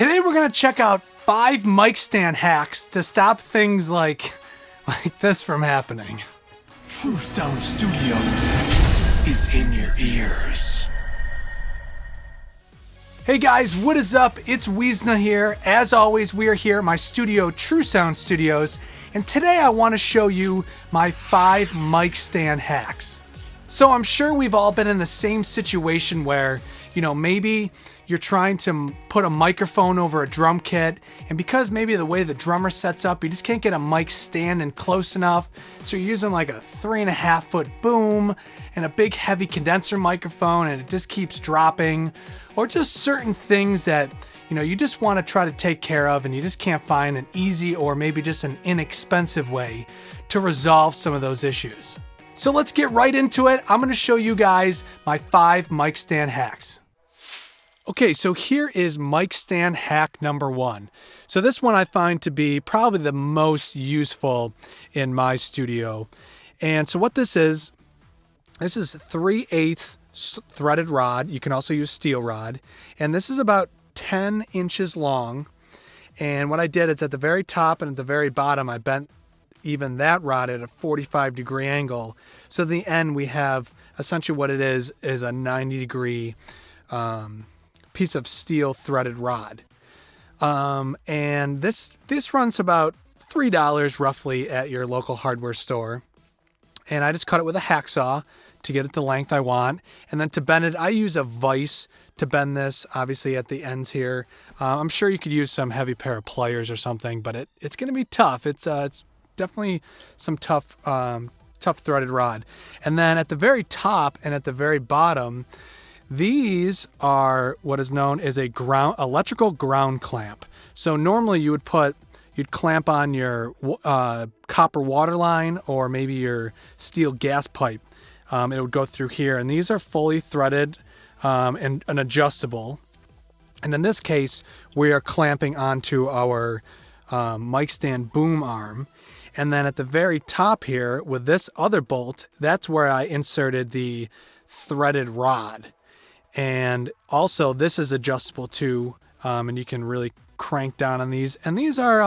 Today we're gonna check out 5 mic stand hacks to stop things like this from happening. True Sound Studios is in your ears. Hey guys, what is up? It's Wiesna here. As always, we are here at my studio, True Sound Studios, and today I want to show you my 5 mic stand hacks. So I'm sure we've all been in the same situation where, maybe you're trying to put a microphone over a drum kit, and because maybe the way the drummer sets up, you just can't get a mic stand in close enough, so you're using like a 3.5 foot boom and a big heavy condenser microphone, and it just keeps dropping, or just certain things that you just want to try to take care of, and you just can't find an easy or maybe just an inexpensive way to resolve some of those issues. So let's get right into it. I'm going to show you guys my 5 mic stand hacks. Okay, so here is mic stand hack number 1. So this one I find to be probably the most useful in my studio. And so what this is 3/8 threaded rod. You can also use steel rod. And this is about 10 inches long. And what I did is at the very top and at the very bottom, I bent even that rod at a 45-degree angle. So at the end, we have essentially what it is a 90-degree piece of steel threaded rod. And this runs about $3 roughly at your local hardware store. And I just cut it with a hacksaw to get it the length I want. And then to bend it, I use a vise to bend this, obviously at the ends here. I'm sure you could use some heavy pair of pliers or something, but it's going to be tough. It's definitely some tough threaded rod. And then at the very top and at the very bottom, these are what is known as a electrical ground clamp. So normally you'd clamp on your copper water line or maybe your steel gas pipe. It would go through here, and these are fully threaded and adjustable. And in this case, we are clamping onto our mic stand boom arm. And then at the very top here with this other bolt, that's where I inserted the threaded rod. And also this is adjustable too, and you can really crank down on these. And these are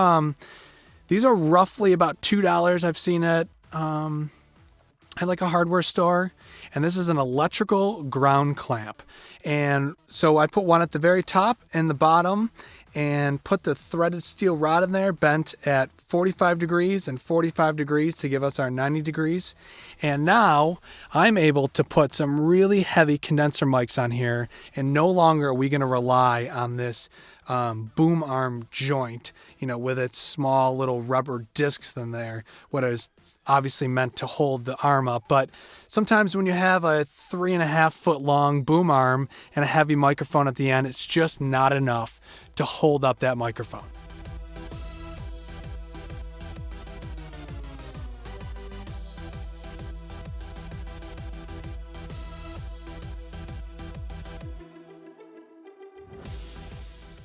roughly about $2. I've seen it at like a hardware store. And this is an electrical ground clamp. And so I put one at the very top and the bottom, and put the threaded steel rod in there, bent at 45 degrees and 45 degrees to give us our 90 degrees. And now I'm able to put some really heavy condenser mics on here, and no longer are we going to rely on this boom arm joint, with its small little rubber discs in there, what is obviously meant to hold the arm up. But sometimes when you have a 3.5 foot long boom arm and a heavy microphone at the end, it's just not enough to hold up that microphone.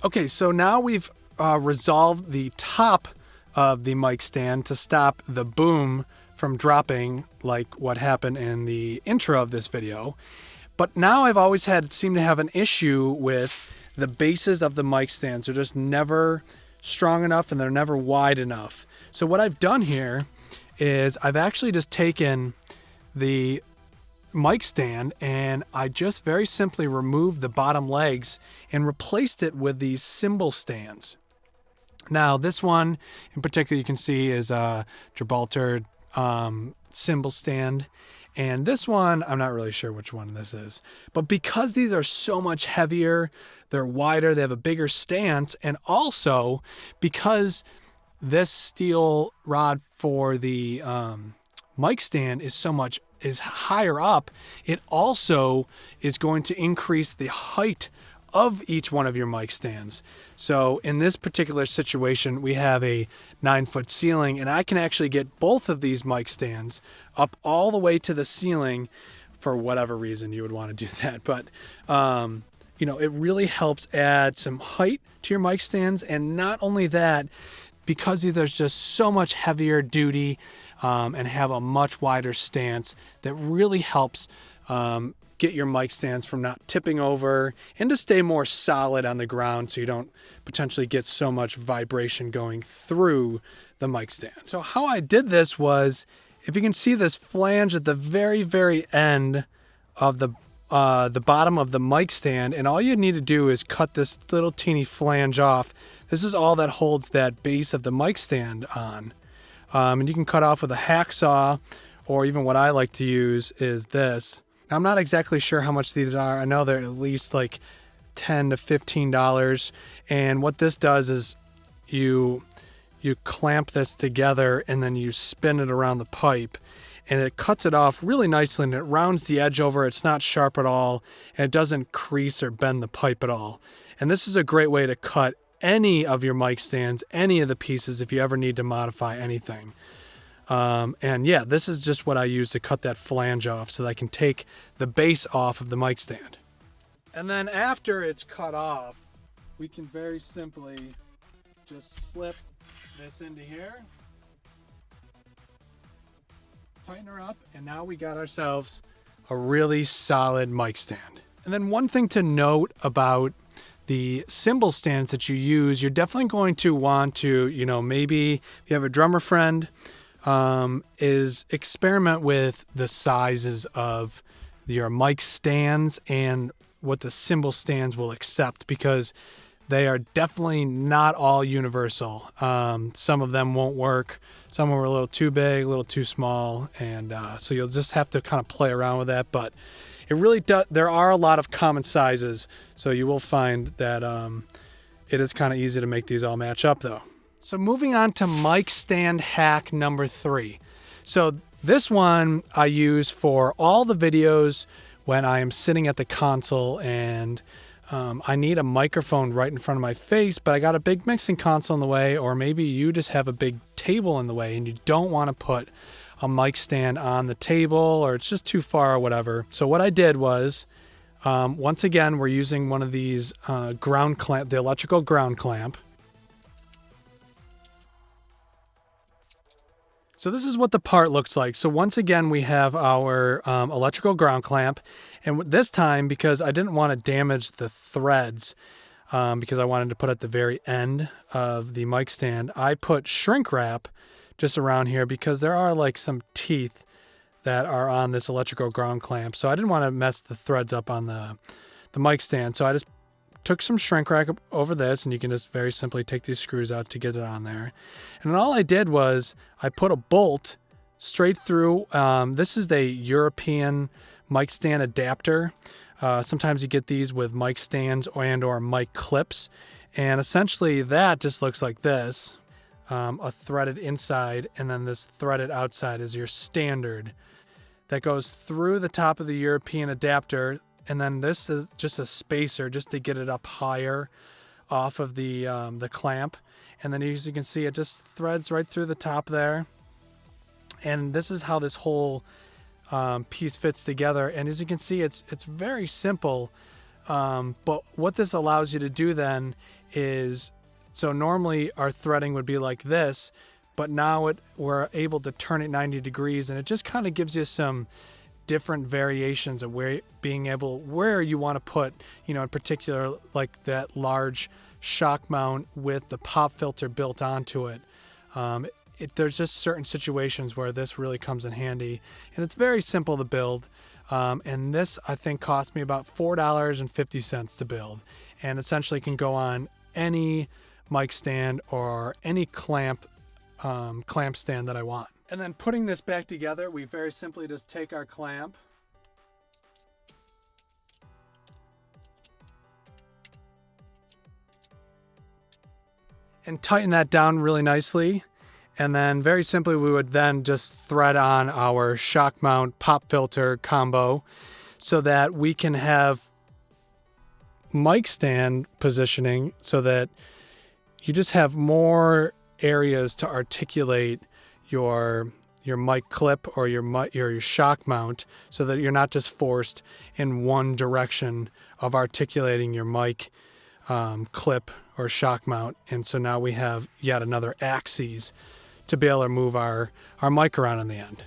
Okay, so now we've resolved the top of the mic stand to stop the boom from dropping like what happened in the intro of this video. But now I've always seemed to have an issue with the bases of the mic stands. They're just never strong enough and they're never wide enough. So what I've done here is I've actually just taken the mic stand and I just very simply removed the bottom legs and replaced it with these cymbal stands. Now this one in particular you can see is a Gibraltar cymbal stand. And this one, I'm not really sure which one this is. But because these are so much heavier, they're wider, they have a bigger stance, and also because this steel rod for the mic stand is higher up, it also is going to increase the height of each one of your mic stands. So in this particular situation, we have a 9-foot ceiling, and I can actually get both of these mic stands up all the way to the ceiling for whatever reason you would want to do that. But, it really helps add some height to your mic stands. And not only that, because they're just so much heavier duty and have a much wider stance, that really helps get your mic stands from not tipping over and to stay more solid on the ground so you don't potentially get so much vibration going through the mic stand. So how I did this was, if you can see this flange at the very, very end of the bottom of the mic stand, and all you need to do is cut this little teeny flange off. This is all that holds that base of the mic stand on. And you can cut off with a hacksaw, or even what I like to use is this. Now, I'm not exactly sure how much these are. I know they're at least like $10 to $15. And what this does is you clamp this together and then you spin it around the pipe, and it cuts it off really nicely, and it rounds the edge over. It's not sharp at all, and it doesn't crease or bend the pipe at all. And this is a great way to cut any of your mic stands, any of the pieces, if you ever need to modify anything. And yeah, this is just what I use to cut that flange off so that I can take the base off of the mic stand. And then after it's cut off, we can very simply just slip this into here, tighten her up, and now we got ourselves a really solid mic stand. And then one thing to note about the cymbal stands that you use, you're definitely going to want to, maybe if you have a drummer friend, is experiment with the sizes of your mic stands and what the cymbal stands will accept, because they are definitely not all universal. Some of them won't work. Some are a little too big, a little too small, and so you'll just have to kind of play around with that. But it really does. There are a lot of common sizes, so you will find that it is kind of easy to make these all match up, though. So moving on to mic stand hack number 3. So this one I use for all the videos when I am sitting at the console and I need a microphone right in front of my face, but I got a big mixing console in the way, or maybe you just have a big table in the way and you don't want to put a mic stand on the table, or it's just too far or whatever. So what I did was, once again, we're using one of these ground clamp, the electrical ground clamp. So this is what the part looks like. So once again, we have our electrical ground clamp. And this time, because I didn't want to damage the threads, because I wanted to put at the very end of the mic stand, I put shrink wrap just around here because there are like some teeth that are on this electrical ground clamp. So I didn't want to mess the threads up on the mic stand. So I just took some shrink wrap over this, and you can just very simply take these screws out to get it on there. And then all I did was I put a bolt straight through. This is the European mic stand adapter. Sometimes you get these with mic stands and or mic clips. And essentially that just looks like this. A threaded inside, and then this threaded outside is your standard that goes through the top of the European adapter. And then this is just a spacer just to get it up higher off of the clamp. And then as you can see, it just threads right through the top there. And this is how this whole piece fits together. And as you can see, it's very simple. But what this allows you to do then is, so normally our threading would be like this, but now we're able to turn it 90 degrees, and it just kind of gives you some different variations of where you want to put, in particular, like that large shock mount with the pop filter built onto it. There's just certain situations where this really comes in handy, and it's very simple to build. And this, I think, cost me about $4.50 to build, and essentially can go on any mic stand or any clamp stand that I want. And then putting this back together, we very simply just take our clamp, and tighten that down really nicely. And then very simply, we would then just thread on our shock mount pop filter combo so that we can have mic stand positioning so that you just have more areas to articulate your mic clip or your shock mount, so that you're not just forced in one direction of articulating your mic clip or shock mount. And so now we have yet another axis to be able to move our mic around in the end.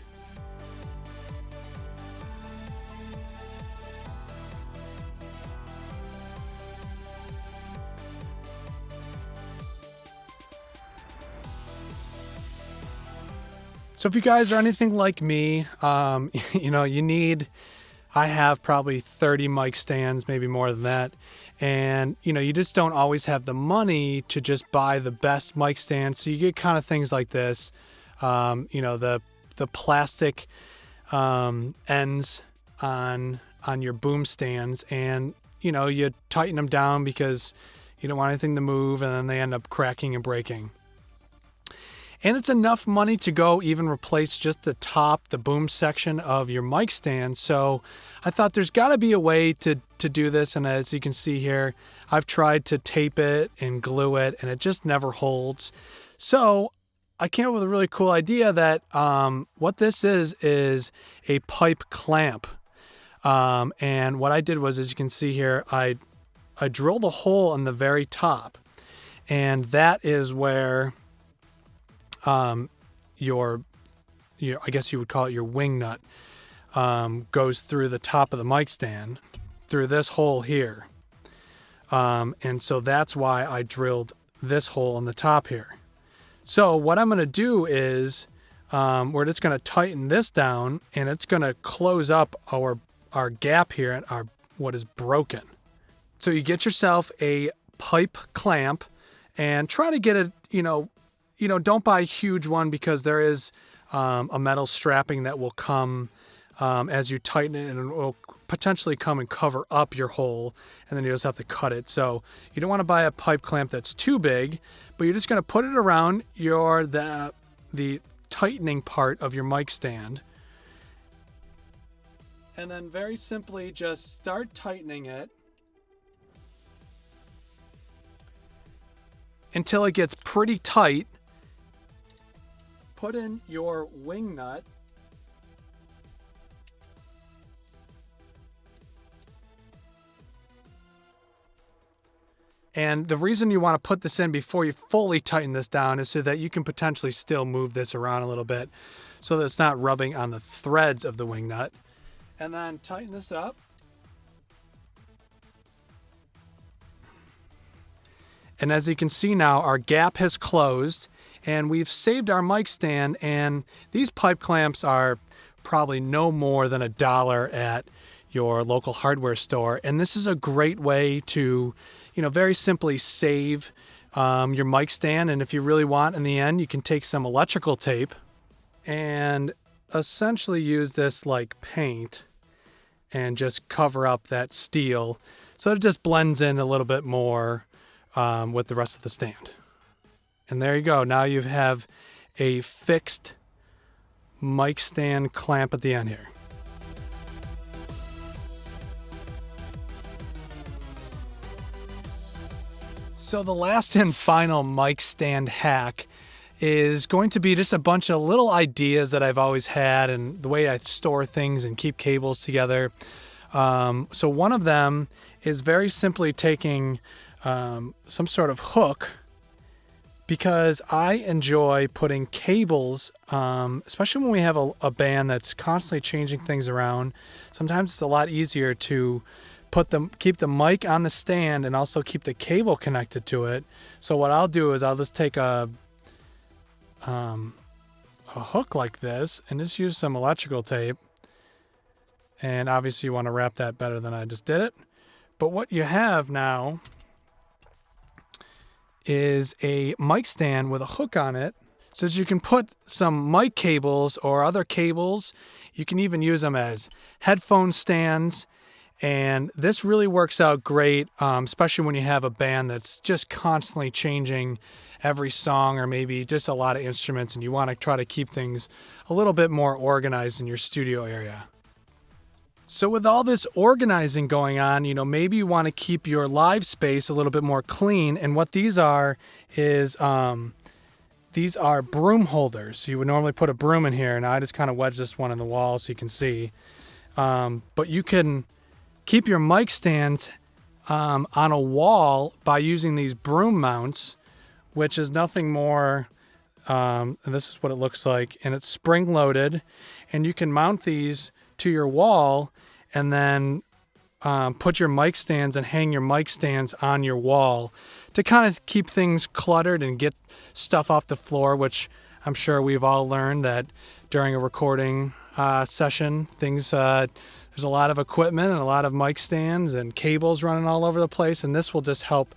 So if you guys are anything like me, I have probably 30 mic stands, maybe more than that. And, you just don't always have the money to just buy the best mic stand. So you get kind of things like this, the plastic ends on your boom stands, and, you tighten them down because you don't want anything to move, and then they end up cracking and breaking. And it's enough money to go even replace just the boom section of your mic stand. So I thought there's got to be a way to do this. And as you can see here, I've tried to tape it and glue it, and it just never holds. So I came up with a really cool idea that what this is a pipe clamp. And what I did was, as you can see here, I drilled a hole in the very top. And that is where your I guess you would call it your wing nut, goes through the top of the mic stand through this hole here. And so that's why I drilled this hole in the top here. So what I'm going to do is we're just going to tighten this down, and it's going to close up our gap here at what is broken. So you get yourself a pipe clamp and try to get it, don't buy a huge one, because there is a metal strapping that will come as you tighten it, and it will potentially come and cover up your hole, and then you just have to cut it. So you don't want to buy a pipe clamp that's too big, but you're just going to put it around the tightening part of your mic stand. And then very simply just start tightening it until it gets pretty tight. Put in your wing nut. And the reason you want to put this in before you fully tighten this down is so that you can potentially still move this around a little bit so that it's not rubbing on the threads of the wing nut. And then tighten this up. And as you can see now, our gap has closed, and we've saved our mic stand. And these pipe clamps are probably no more than $1 at your local hardware store. And this is a great way to, very simply save your mic stand. And if you really want, in the end, you can take some electrical tape and essentially use this like paint and just cover up that steel so it just blends in a little bit more with the rest of the stand. And there you go. Now you have a fixed mic stand clamp at the end here. So the last and final mic stand hack is going to be just a bunch of little ideas that I've always had, and the way I store things and keep cables together. So one of them is very simply taking some sort of hook, because I enjoy putting cables, especially when we have a band that's constantly changing things around. Sometimes it's a lot easier to keep the mic on the stand and also keep the cable connected to it. So what I'll do is I'll just take a hook like this and just use some electrical tape. And obviously you want to wrap that better than I just did it. But what you have now is a mic stand with a hook on it, so that you can put some mic cables or other cables. You can even use them as headphone stands. And this really works out great, especially when you have a band that's just constantly changing every song, or maybe just a lot of instruments, and you want to try to keep things a little bit more organized in your studio area. So with all this organizing going on, maybe you want to keep your live space a little bit more clean. And what these are is these are broom holders. You would normally put a broom in here, and I just kind of wedged this one in the wall so you can see. But you can keep your mic stands on a wall by using these broom mounts, which is nothing more. And this is what it looks like, and it's spring loaded, and you can mount these to your wall and then put your mic stands and hang your mic stands on your wall to kind of keep things cluttered and get stuff off the floor, which I'm sure we've all learned that during a recording session, there's a lot of equipment and a lot of mic stands and cables running all over the place, and this will just help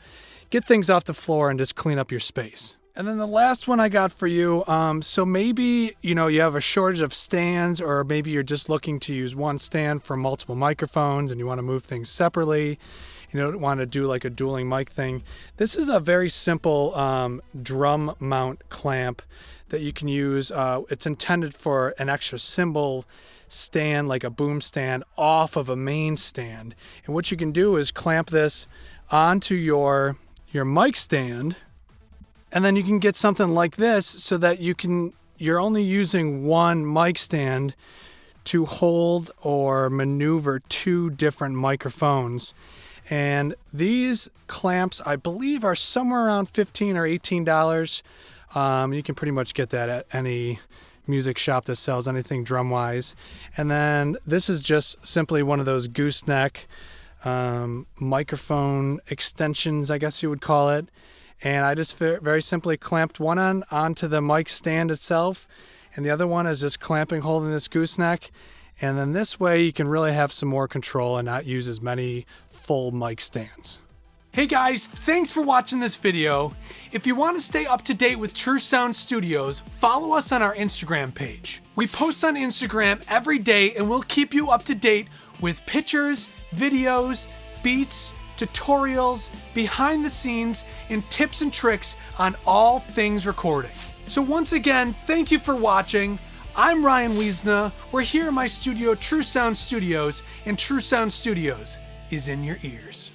get things off the floor and just clean up your space. And then the last one I got for you, so maybe, you have a shortage of stands, or maybe you're just looking to use one stand for multiple microphones and you want to move things separately. You don't want to do like a dueling mic thing. This is a very simple drum mount clamp that you can use. It's intended for an extra cymbal stand, like a boom stand, off of a main stand. And what you can do is clamp this onto your mic stand, and then you can get something like this so that you're only using one mic stand to hold or maneuver two different microphones. And these clamps, I believe, are somewhere around $15 or $18. You can pretty much get that at any music shop that sells anything drum-wise. And then this is just simply one of those gooseneck microphone extensions, I guess you would call it. And I just very simply clamped one onto the mic stand itself, and the other one is just holding this gooseneck. And then this way you can really have some more control and not use as many full mic stands. Hey guys, thanks for watching this video. If you want to stay up to date with True Sound Studios, follow us on our Instagram page. We post on Instagram every day, and we'll keep you up to date with pictures, videos, beats, tutorials, behind the scenes, and tips and tricks on all things recording. So once again, thank you for watching. I'm Ryan Wiesna. We're here in my studio, True Sound Studios, and True Sound Studios is in your ears.